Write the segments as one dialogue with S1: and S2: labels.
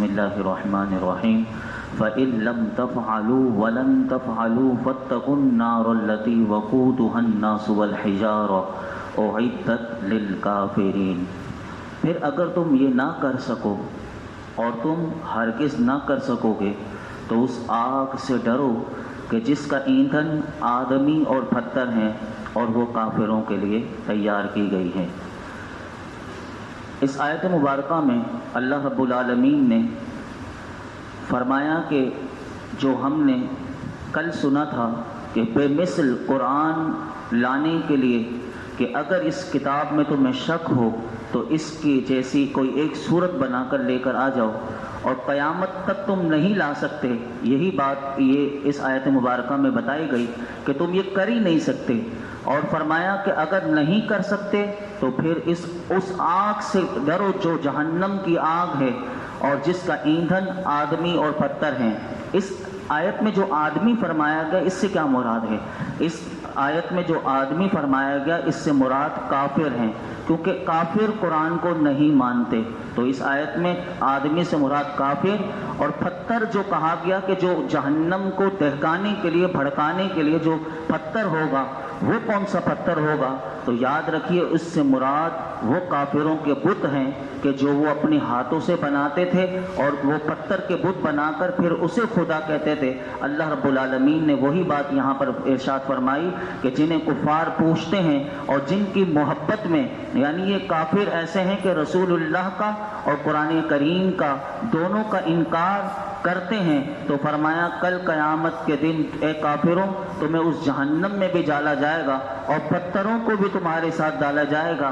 S1: بسم اللہ الرحمن الرحیم فَإِن لَمْ تَفْعَلُوا وَلَن تَفْعَلُوا فَاتَّقُوا النَّارَ الَّتِي وَقُودُهَا النَّاسُ وَالْحِجَارَةُ أُعِدَّتْ لِلْكَافِرِينَ۔ پھر اگر تم یہ نہ کر سکو اور تم ہرگز نہ کر سکو گے تو اس آگ سے ڈرو کہ جس کا ایندھن آدمی اور پتھر ہیں اور وہ کافروں کے لیے تیار کی گئی ہے۔ اس آیت مبارکہ میں اللہ رب العالمین نے فرمایا کہ جو ہم نے کل سنا تھا کہ بے مثل قرآن لانے کے لیے کہ اگر اس کتاب میں تمہیں شک ہو تو اس کی جیسی کوئی ایک صورت بنا کر لے کر آ جاؤ، اور قیامت تک تم نہیں لا سکتے، یہی بات یہ اس آیت مبارکہ میں بتائی گئی کہ تم یہ کر ہی نہیں سکتے، اور فرمایا کہ اگر نہیں کر سکتے تو پھر اس آگ سے ڈرو جو جہنم کی آگ ہے اور جس کا ایندھن آدمی اور پتھر ہیں۔ اس آیت میں جو آدمی فرمایا گیا اس سے کیا مراد ہے؟ اس آیت میں جو آدمی فرمایا گیا اس سے مراد کافر ہیں، کیونکہ کافر قرآن کو نہیں مانتے، تو اس آیت میں آدمی سے مراد کافر، اور پتھر جو کہا گیا کہ جو جہنم کو دہکانے کے لیے بھڑکانے کے لیے جو پتھر ہوگا وہ کون سا پتھر ہوگا؟ تو یاد رکھیے اس سے مراد وہ کافروں کے بت ہیں کہ جو وہ اپنے ہاتھوں سے بناتے تھے اور وہ پتھر کے بت بنا کر پھر اسے خدا کہتے تھے۔ اللہ رب العالمین نے وہی بات یہاں پر ارشاد فرمائی کہ جنہیں کفار پوچھتے ہیں اور جن کی محبت میں، یعنی یہ کافر ایسے ہیں کہ رسول اللہ کا اور قرآن کریم کا دونوں کا انکار کرتے ہیں، تو فرمایا کل قیامت کے دن اے کافروں تمہیں اس جہنم میں بھی ڈالا جائے گا اور پتھروں کو بھی تمہارے ساتھ ڈالا جائے گا۔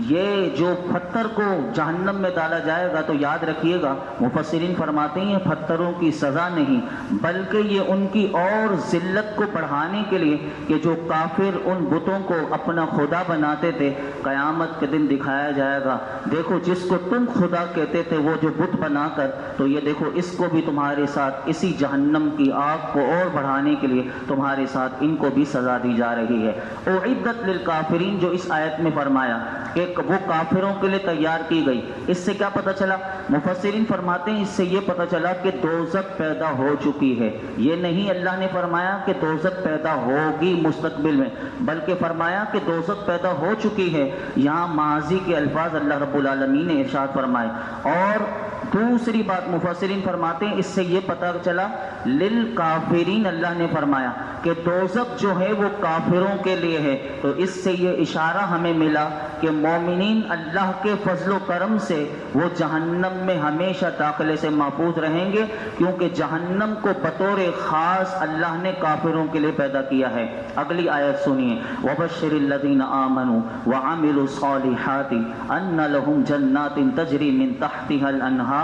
S1: یہ جو پتھر کو جہنم میں ڈالا جائے گا تو یاد رکھیے گا، مفسرین فرماتے ہیں پتھروں کی سزا نہیں بلکہ یہ ان کی اور ذلت کو بڑھانے کے لیے کہ جو کافر ان بتوں کو اپنا خدا بناتے تھے، قیامت کے دن دکھایا جائے گا دیکھو جس کو تم خدا کہتے تھے وہ جو بت بنا کر، تو یہ دیکھو اس کو بھی تمہارے ساتھ اسی جہنم کی آگ کو اور بڑھانے کے لیے تمہارے ساتھ ان کو بھی سزا دی جا رہی ہے۔ اعدت للکافرین جو اس آیت میں فرمایا کہ وہ کافروں کے لیے تیار کی گئی، اس سے کیا پتہ چلا؟ مفسرین فرماتے ہیں اس سے یہ پتہ چلا کہ دوزخ پیدا ہو چکی ہے۔ یہ نہیں اللہ نے فرمایا کہ دوزخ پیدا ہوگی مستقبل میں، بلکہ فرمایا کہ دوزخ پیدا ہو چکی ہے۔ یہاں ماضی کے الفاظ اللہ رب العالمین نے ارشاد فرمائے۔ اور دوسری بات مفسرین فرماتے ہیں اس سے یہ پتہ چلا للکافرین، اللہ نے فرمایا کہ دوزخ جو ہے وہ کافروں کے لیے ہے، تو اس سے یہ اشارہ ہمیں ملا کہ مومنین اللہ کے فضل و کرم سے وہ جہنم میں ہمیشہ داخلے سے محفوظ رہیں گے، کیونکہ جہنم کو بطور خاص اللہ نے کافروں کے لیے پیدا کیا ہے۔ اگلی آیت سنیے، وَبَشِّرِ الَّذِينَ آمَنُوا وَعَمِلُوا الصَّالِحَاتِ أَنَّ لَهُمْ جَنَّاتٍ تَجْرِي مِن تَحْتِهَا الْأَنْهَارُ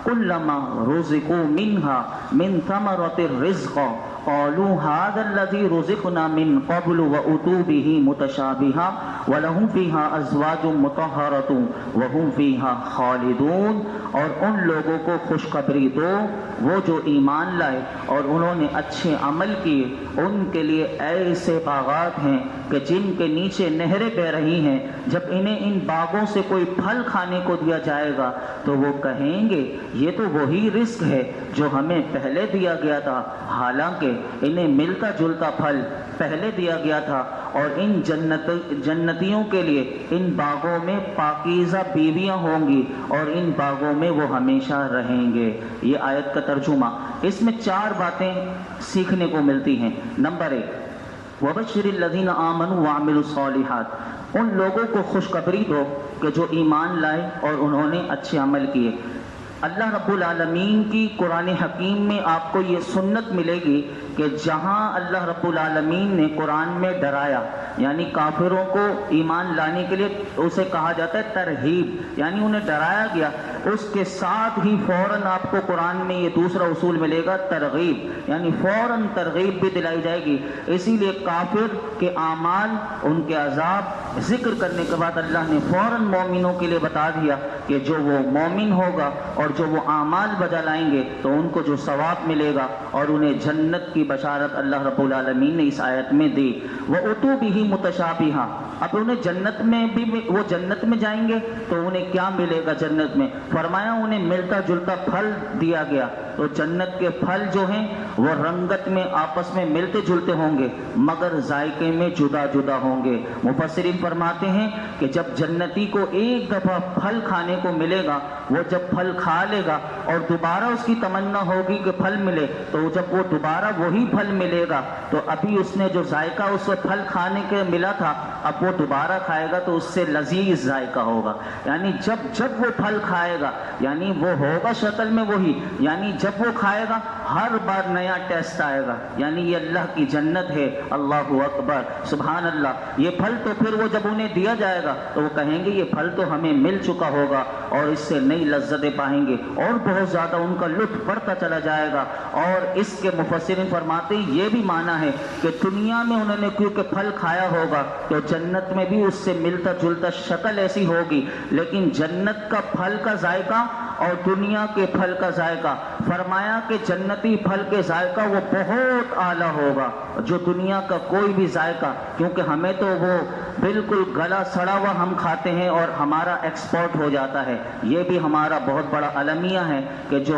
S1: كُلَّمَا رُزِقُوا مِنْهَا مِن ثَمَرَةٍ رِزْقًا قالوا هذا الذي رزقنا من قبل وأتوا به متشابها ولهم فيها أزواج مطهرة وهم فيها خالدون۔ اور ان لوگوں کو خوشخبری دو وہ جو ایمان لائے اور انہوں نے اچھے عمل کیے، ان کے لیے ایسے باغات ہیں کہ جن کے نیچے نہریں بہہ رہی ہیں، جب انہیں ان باغوں سے کوئی پھل کھانے کو دیا جائے گا تو وہ کہیں گے یہ تو وہی رزق ہے جو ہمیں پہلے دیا گیا تھا، حالانکہ انہیں ملتا جلتا پھل پہلے دیا گیا تھا۔ اور ان جنتیوں کے لیے ان باغوں میں پاکیزہ بیویاں ہوں گی اور ان باغوں میں وہ ہمیشہ رہیں گے۔ یہ آیت کا ترجمہ، اس میں 4 باتیں سیکھنے کو ملتی ہیں۔ نمبر 1، وَبَشِّرِ الَّذِينَ آمَنُوا وَعَمِلُوا الصَّالِحَاتِ، ان لوگوں کو خوشخبری دو کہ جو ایمان لائے اور انہوں نے اچھے عمل کیے۔ اللہ رب العالمین کی قرآن حکیم میں آپ کو یہ سنت ملے گی کہ جہاں اللہ رب العالمین نے قرآن میں ڈرایا، یعنی کافروں کو ایمان لانے کے لیے اسے کہا جاتا ہے ترہیب، یعنی انہیں ڈرایا گیا، اس کے ساتھ ہی فوراً آپ کو قرآن میں یہ دوسرا اصول ملے گا ترغیب، یعنی فوراً ترغیب بھی دلائی جائے گی۔ اسی لیے کافر کے اعمال، ان کے عذاب ذکر کرنے کے بعد اللہ نے فوراً مومنوں کے لیے بتا دیا کہ جو وہ مومن ہوگا اور جو وہ اعمال بجا لائیں گے تو ان کو جو ثواب ملے گا اور انہیں جنت کی بشارت اللہ رب العالمین نے اس آیت میں دی۔ وَأُتُوا بِهِ مُتَشَابِهًا، اب انہیں جنت میں بھی وہ جنت میں جائیں گے تو انہیں کیا ملے گا جنت میں؟ فرمایا انہیں ملتا جلتا پھل دیا گیا. تو جنت کے پھل جو ہیں وہ رنگت میں آپس میں ملتے جلتے ہوں گے مگر ذائقے میں جدا جدا ہوں گے. مفسرین فرماتے ہیں کہ جب جنتی کو ایک دفعہ پھل کھانے کو ملے گا، وہ جب پھل کھا لے گا اور دوبارہ اس کی تمنا ہوگی کہ پھل ملے، تو جب وہ دوبارہ وہی پھل ملے گا تو ابھی اس نے جو ذائقہ اس سے پھل کھانے کے ملا تھا، اب وہ دوبارہ کھائے گا تو اس سے لذیذ ذائقہ ہوگا. یعنی جب وہ پھل کھائے گا، یعنی وہ ہوگا شکل میں وہی، یعنی جب وہ کھائے گا ہر بار نیا ٹیسٹ آئے گا. یعنی یہ اللہ کی جنت ہے. اللہ اکبر، سبحان اللہ. یہ پھل تو پھر وہ جب انہیں دیا جائے گا تو وہ کہیں گے یہ پھل تو ہمیں مل چکا ہوگا اور اس سے نئی لذتیں پائیں گے اور بہت زیادہ ان کا لطف بڑھتا چلا جائے گا. اور اس کے مفسرین فرماتے ہیں یہ بھی معنی ہے کہ دنیا میں انہوں نے کیونکہ پھل کھایا ہوگا تو جنت میں بھی اس سے ملتا جلتا شکل ایسی ہوگی، لیکن جنت کا پھل کا ذائقہ اور دنیا کے پھل کا ذائقہ، فرمایا کہ جنتی پھل کے ذائقہ وہ بہت اعلیٰ ہوگا جو دنیا کا کوئی بھی ذائقہ، کیونکہ ہمیں تو وہ بالکل گلا سڑا ہوا ہم کھاتے ہیں اور ہمارا ایکسپورٹ ہو جاتا ہے. یہ بھی ہمارا بہت بڑا المیہ ہے کہ جو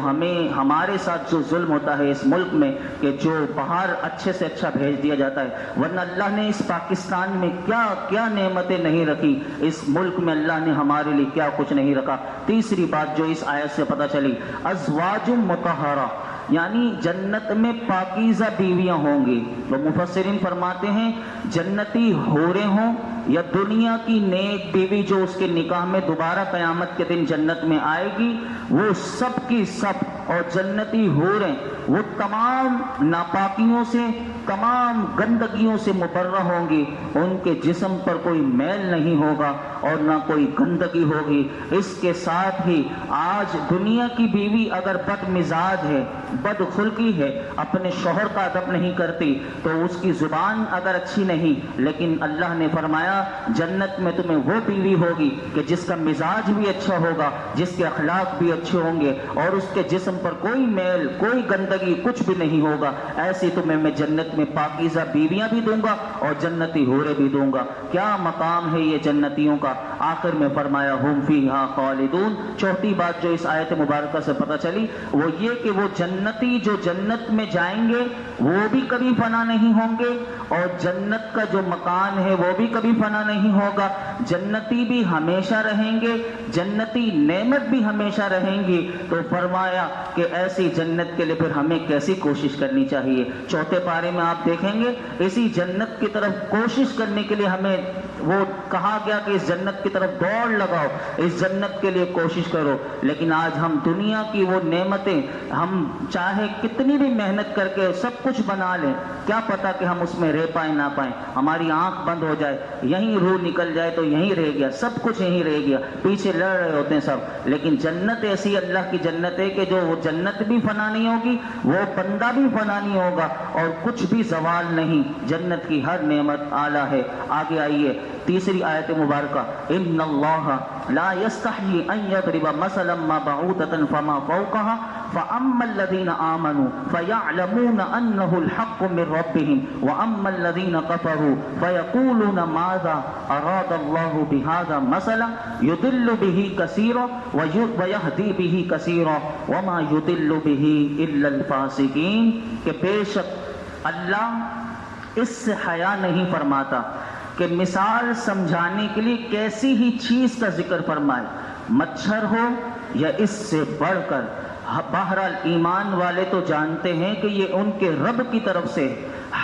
S1: ہمارے ساتھ جو ظلم ہوتا ہے اس ملک میں کہ جو باہر اچھے سے اچھا بھیج دیا جاتا ہے. ورنہ اللہ نے اس پاکستان میں کیا کیا نعمتیں نہیں رکھی، اس ملک میں اللہ نے ہمارے لیے کیا کچھ نہیں رکھا. تیسری بات جو اس آیت سے پتہ چلی، ازواج مطہرہ، یعنی جنت میں پاکیزہ بیویاں ہوں گی. تو مفسرین فرماتے ہیں جنتی حوریں ہوں یا دنیا کی نیک بیوی جو اس کے نکاح میں دوبارہ قیامت کے دن جنت میں آئے گی، وہ سب کی سب اور جنتی حوریں وہ تمام ناپاکیوں سے، تمام گندگیوں سے مبرہ ہوں گی. ان کے جسم پر کوئی میل نہیں ہوگا اور نہ کوئی گندگی ہوگی. اس کے ساتھ ہی آج دنیا کی بیوی اگر بد مزاج ہے، بد خلقی ہے، اپنے شوہر کا ادب نہیں کرتی تو اس کی زبان اگر اچھی نہیں، لیکن اللہ نے فرمایا جنت میں تمہیں وہ بیوی ہوگی کہ جس کا مزاج بھی اچھا ہوگا، جس کے اخلاق بھی اچھے ہوں گے اور اس کے جسم پر کوئی میل، کوئی گندگی کچھ بھی نہیں ہوگا. ایسی تمہیں میں جنت میں پاکیزہ بیویاں بھی دوں گا اور جنتی حوریں بھی دوں گا. کیا مقام ہے یہ جنتیوں کا. آخر میں فرمایا ہم فیہا خالدون. چوتھی بات جو اس آیت مبارکہ سے پتہ چلی وہ یہ کہ وہ جنتی جو جنت میں جائیں گے وہ بھی کبھی فنا نہیں ہوں گے اور جنت کا جو مکان ہے وہ بھی کبھی فنا نہیں ہوگا. جنتی بھی ہمیشہ رہیں گے، جنتی نعمت بھی ہمیشہ رہیں گی. تو فرمایا کہ ایسی جنت کے لیے پھر ہمیں کیسی کوشش کرنی چاہیے. چوتھے پارے میں آپ دیکھیں گے اسی جنت کی طرف کوشش کرنے کے لیے ہمیں وہ کہا گیا کہ اس جنت کی طرف دوڑ لگاؤ، اس جنت کے لیے کوشش کرو. لیکن آج ہم دنیا کی وہ نعمتیں ہم چاہے کتنی بھی محنت کر کے سب کچھ بنا لیں، کیا پتا کہ ہم اس میں رہ پائیں نہ پائیں. ہماری آنکھ بند ہو جائے، یہیں روح نکل جائے تو یہیں رہ گیا، سب کچھ یہیں رہ گیا، پیچھے لڑ رہے ہوتے ہیں سب. لیکن جنت ایسی اللہ کی جنت ہے کہ جو وہ جنت بھی فنا نہیں ہوگی، وہ بندہ بھی فنا نہیں ہوگا اور کچھ بھی زوال نہیں. جنت کی ہر نعمت اعلیٰ ہے. آگے آئیے تیسری آیت مبارکہ، ان اللہ لا یستحیی ان یضرب مثلا ما بعوضۃ فما فوقها فاما الذین آمنوا فیعلمون انه الحق من ربهم واما الذین كفروا فیقولون ماذا اراد اللہ بهذا مثلا یضل به کثیرا ویہدی به کثیرا وما یضل به الا الفاسقین. کہ بے شک اللہ اس سے حیا نہیں فرماتا کہ مثال سمجھانے کے لیے کیسی ہی چیز کا ذکر فرمائے، مچھر ہو یا اس سے بڑھ کر. بہرحال ایمان والے تو جانتے ہیں کہ یہ ان کے رب کی طرف سے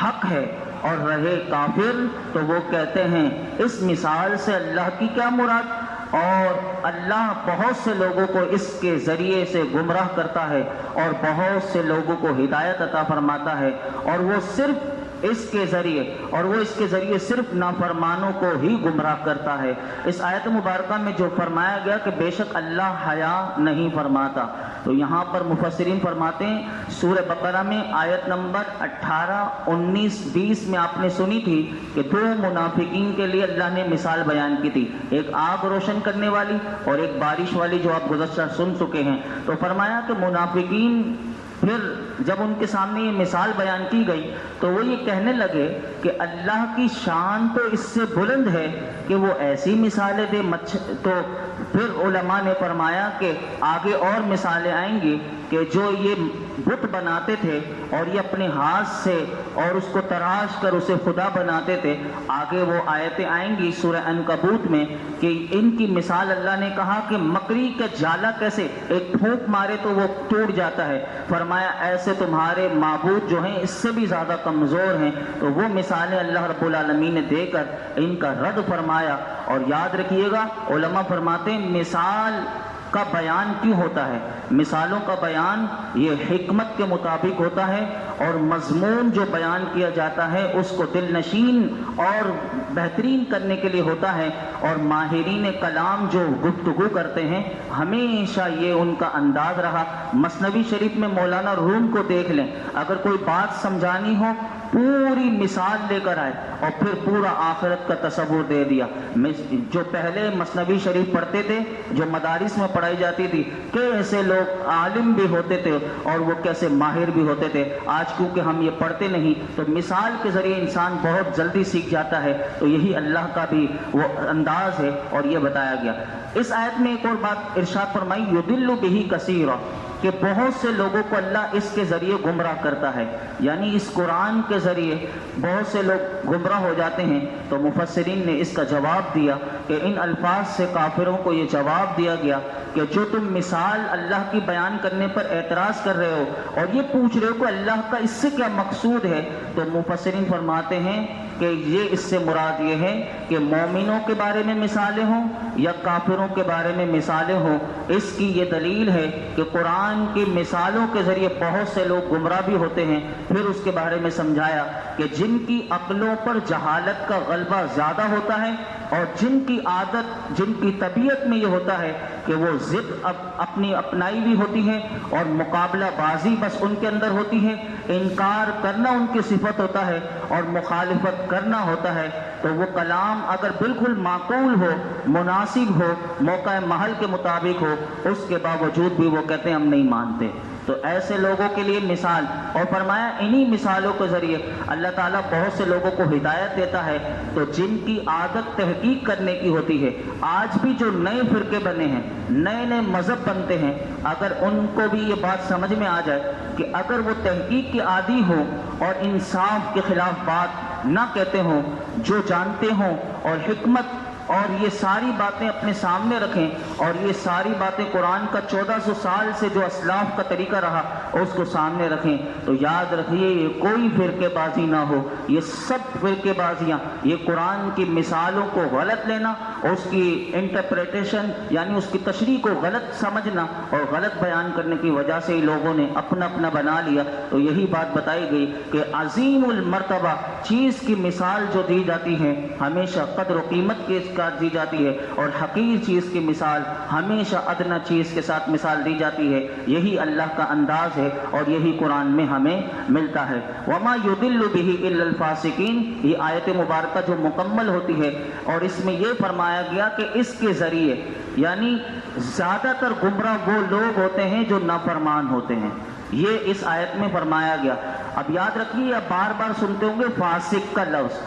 S1: حق ہے، اور رہے کافر تو وہ کہتے ہیں اس مثال سے اللہ کی کیا مراد. اور اللہ بہت سے لوگوں کو اس کے ذریعے سے گمراہ کرتا ہے اور بہت سے لوگوں کو ہدایت عطا فرماتا ہے، اور وہ صرف اس کے ذریعے صرف نافرمانوں کو ہی گمراہ کرتا ہے. اس آیت مبارکہ میں جو فرمایا گیا کہ بے شک اللہ حیا نہیں فرماتا، تو یہاں پر مفسرین فرماتے ہیں سورہ بقرہ میں آیت نمبر 18، 19، 20 میں آپ نے سنی تھی کہ دو منافقین کے لیے اللہ نے مثال بیان کی تھی، ایک آگ روشن کرنے والی اور ایک بارش والی، جو آپ گزشتہ سن چکے ہیں. تو فرمایا کہ منافقین پھر جب ان کے سامنے یہ مثال بیان کی گئی تو وہ یہ کہنے لگے کہ اللہ کی شان تو اس سے بلند ہے کہ وہ ایسی مثالیں دے تو پھر علماء نے فرمایا کہ آگے اور مثالیں آئیں گی کہ جو یہ بت بناتے تھے اور یہ اپنے ہاتھ سے اور اس کو تراش کر اسے خدا بناتے تھے، آگے وہ آیتیں آئیں گی سورہ عنکبوت میں کہ ان کی مثال اللہ نے کہا کہ مکڑی کا جالا کیسے ایک پھونک مارے تو وہ ٹوٹ جاتا ہے، فرمایا ایسے تمہارے معبود جو ہیں اس سے بھی زیادہ کمزور ہیں۔ تو وہ مثالیں اللہ رب العالمین نے دے کر ان کا رد فرمایا۔ اور یاد رکھیے گا علماء فرماتے ہیں مثال کا بیان کیوں ہوتا ہے؟ مثالوں کا بیان یہ حکمت کے مطابق ہوتا ہے، اور مضمون جو بیان کیا جاتا ہے اس کو دل نشین اور بہترین کرنے کے لیے ہوتا ہے۔ اور ماہرین کلام جو گفتگو کرتے ہیں ہمیشہ یہ ان کا انداز رہا۔ مثنوی شریف میں مولانا روم کو دیکھ لیں، اگر کوئی بات سمجھانی ہو پوری مثال لے کر آئے اور پھر پورا آخرت کا تصور دے دیا۔ جو پہلے مثنوی شریف پڑھتے تھے، جو مدارس میں پڑھائی جاتی تھی، کیسے لوگ عالم بھی ہوتے تھے اور وہ کیسے ماہر بھی ہوتے تھے۔ آج کیونکہ ہم یہ پڑھتے نہیں تو مثال کے ذریعے انسان بہت جلدی سیکھ جاتا ہے، تو یہی اللہ کا بھی وہ انداز ہے اور یہ بتایا گیا۔ اس آیت میں ایک اور بات ارشاد فرمائی، یضل بہ کثیرا، کہ بہت سے لوگوں کو اللہ اس کے ذریعے گمراہ کرتا ہے، یعنی اس قرآن کے ذریعے بہت سے لوگ گمراہ ہو جاتے ہیں۔ تو مفسرین نے اس کا جواب دیا کہ ان الفاظ سے کافروں کو یہ جواب دیا گیا کہ جو تم مثال اللہ کی بیان کرنے پر اعتراض کر رہے ہو اور یہ پوچھ رہے ہو کہ اللہ کا اس سے کیا مقصود ہے، تو مفسرین فرماتے ہیں کہ یہ اس سے مراد یہ ہے کہ مومنوں کے بارے میں مثالیں ہوں یا کافروں کے بارے میں مثالیں ہوں، اس کی یہ دلیل ہے کہ قرآن کی مثالوں کے ذریعے بہت سے لوگ گمراہ بھی ہوتے ہیں۔ پھر اس کے بارے میں سمجھایا کہ جن کی عقلوں پر جہالت کا غلبہ زیادہ ہوتا ہے اور جن کی عادت، جن کی طبیعت میں یہ ہوتا ہے کہ وہ ضد اپنی اپنائی بھی ہوتی ہے اور مقابلہ بازی بس ان کے اندر ہوتی ہے، انکار کرنا ان کی صفت ہوتا ہے اور مخالفت کرنا ہوتا ہے، تو وہ کلام اگر بالکل معقول ہو، مناسب ہو، موقع محل کے مطابق ہو، اس کے باوجود بھی وہ کہتے ہیں ہم نہیں مانتے۔ تو ایسے لوگوں کے لیے مثال، اور فرمایا انہی مثالوں کے ذریعے اللہ تعالیٰ بہت سے لوگوں کو ہدایت دیتا ہے۔ تو جن کی عادت تحقیق کرنے کی ہوتی ہے، آج بھی جو نئے فرقے بنے ہیں، نئے نئے مذہب بنتے ہیں، اگر ان کو بھی یہ بات سمجھ میں آ جائے کہ اگر وہ تحقیق کے عادی ہوں اور انصاف کے خلاف بات نہ کہتے ہوں، جو جانتے ہوں اور حکمت اور یہ ساری باتیں اپنے سامنے رکھیں اور یہ ساری باتیں قرآن کا 1400 سال سے جو اسلاف کا طریقہ رہا اس کو سامنے رکھیں، تو یاد رکھیے یہ کوئی فرقے بازی نہ ہو، یہ سب فرقے بازیاں، یہ قرآن کی مثالوں کو غلط لینا، اس کی انٹرپریٹیشن یعنی اس کی تشریح کو غلط سمجھنا اور غلط بیان کرنے کی وجہ سے ہی لوگوں نے اپنا اپنا بنا لیا۔ تو یہی بات بتائی گئی کہ عظیم المرتبہ چیز کی مثال جو دی جاتی ہے ہمیشہ قدر و قیمت کے ساتھ دی جاتی ہے، اور حقیر چیز کی مثال ہمیشہ ادنی چیز کے ساتھ مثال دی جاتی ہے۔ یہی اللہ کا انداز ہے اور یہی قرآن میں ہمیں ملتا ہے۔ وما يضل به الا الفاسقین، یہ آیت مبارکہ جو مکمل ہوتی ہے اور اس میں یہ فرمایا گیا کہ اس کے ذریعے یعنی زیادہ تر گمراہ وہ لوگ ہوتے ہیں جو نافرمان ہوتے ہیں، یہ اس آیت میں فرمایا گیا۔ اب یاد رکھیے، اب بار بار سنتے ہوں گے فاسق کا لفظ،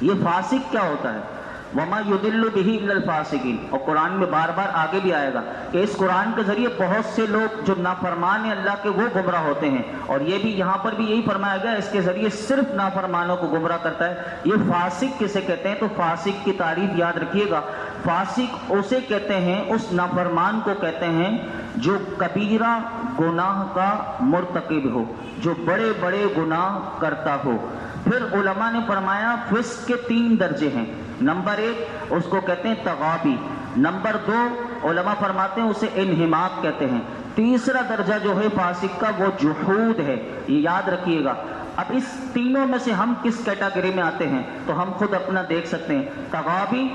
S1: یہ فاسق کیا ہوتا ہے؟ وما يضل به الا الفاسقین، اور قرآن میں بار بار آگے بھی آئے گا کہ اس قرآن کے ذریعے بہت سے لوگ جو نافرمان ہیں اللہ کے وہ گمراہ ہوتے ہیں، اور یہ بھی یہاں پر بھی یہی فرمایا گیا اس کے ذریعے صرف نافرمانوں کو گمراہ کرتا ہے۔ یہ فاسق کسے کہتے ہیں؟ تو فاسق کی تعریف یاد رکھیے گا، فاسق اسے کہتے ہیں، اس نافرمان کو کہتے ہیں جو کبیرہ گناہ کا مرتکب ہو، جو بڑے بڑے گناہ کرتا ہو۔ پھر علماء نے فرمایا فسق کے 3 درجے ہیں۔ نمبر 1 اس کو کہتے ہیں تغابی، نمبر 2 علماء فرماتے ہیں اسے انہماک کہتے ہیں، تیسرا درجہ جو ہے فاسق کا وہ جحود ہے۔ یہ یاد رکھیے گا۔ اب اس تینوں میں سے ہم کس کیٹیگری میں آتے ہیں تو ہم خود اپنا دیکھ سکتے ہیں، تغابی،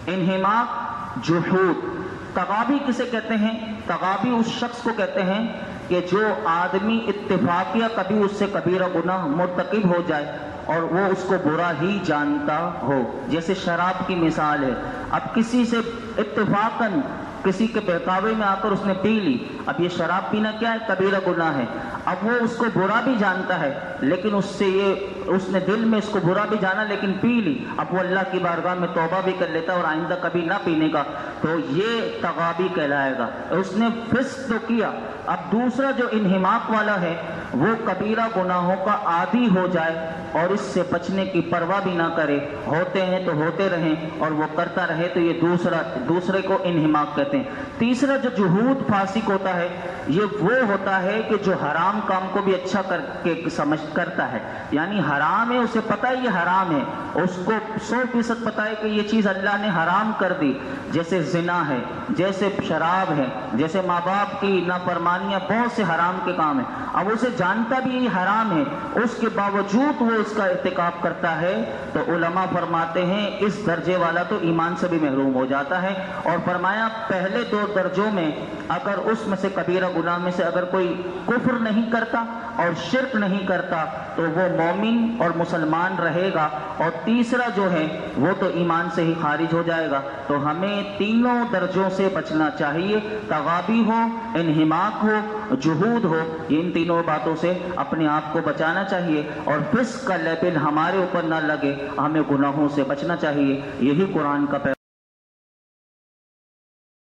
S1: انہماک، جحود۔ تغابی کسے کہتے ہیں؟ تغابی اس شخص کو کہتے ہیں کہ جو آدمی اتفاقیہ کبھی اس سے کبیرہ گناہ مرتکب ہو جائے اور وہ اس کو برا ہی جانتا ہو، جیسے شراب کی مثال ہے۔ اب کسی سے اتفاقاً کسی کے بہکاوے میں آ کر اس نے پی لی، اب یہ شراب پینا کیا ہے؟ کبیرہ گناہ ہے۔ اب وہ اس کو برا بھی جانتا ہے لیکن اس نے دل میں اس کو برا بھی جانا لیکن پی لی، اب وہ اللہ کی بارگاہ میں توبہ بھی کر لیتا اور آئندہ کبھی نہ پینے کا، تو یہ تغابی کہلائے گا، اس نے فسق تو کیا۔ اب دوسرا جو انہماک والا ہے وہ کبیرہ گناہوں کا عادی ہو جائے اور اس سے بچنے کی پرواہ بھی نہ کرے، ہوتے ہیں تو ہوتے رہیں اور وہ کرتا رہے، تو یہ دوسرے کو انہماک کہتے ہیں۔ تیسرا جو جہود فاسق ہوتا ہے یہ وہ ہوتا ہے کہ جو حرام کام کو بھی اچھا کر کے سمجھ کرتا ہے، یعنی حرام ہے اسے پتہ ہے یہ حرام ہے، اس کو 100% پتہ ہے کہ یہ چیز اللہ نے حرام کر دی، جیسے زنا ہے، جیسے شراب ہے، جیسے ماں باپ کی نافرمانیاں، بہت سے حرام کے کام ہیں، اب اسے جانتا بھی یہ حرام ہے، اس کے باوجود وہ اس کا ارتکاب کرتا ہے، تو علماء فرماتے ہیں اس درجے والا تو ایمان سے بھی محروم ہو جاتا ہے۔ اور فرمایا پہلے 2 درجوں میں اگر اس میں سے کبیرہ گناہ میں سے اگر کوئی کفر نہیں کرتا اور شرک نہیں کرتا تو وہ مومن اور مسلمان رہے گا، اور تیسرا جو ہے وہ تو ایمان سے ہی خارج ہو جائے گا۔ تو ہمیں تینوں درجوں سے بچنا چاہیے، تغابی ہو، انہماک ہو، جہود ہو، ان تینوں باتوں سے اپنے آپ کو بچانا چاہیے، اور فسق کا لیبل ہمارے اوپر نہ لگے، ہمیں گناہوں سے بچنا چاہیے، یہی قرآن کا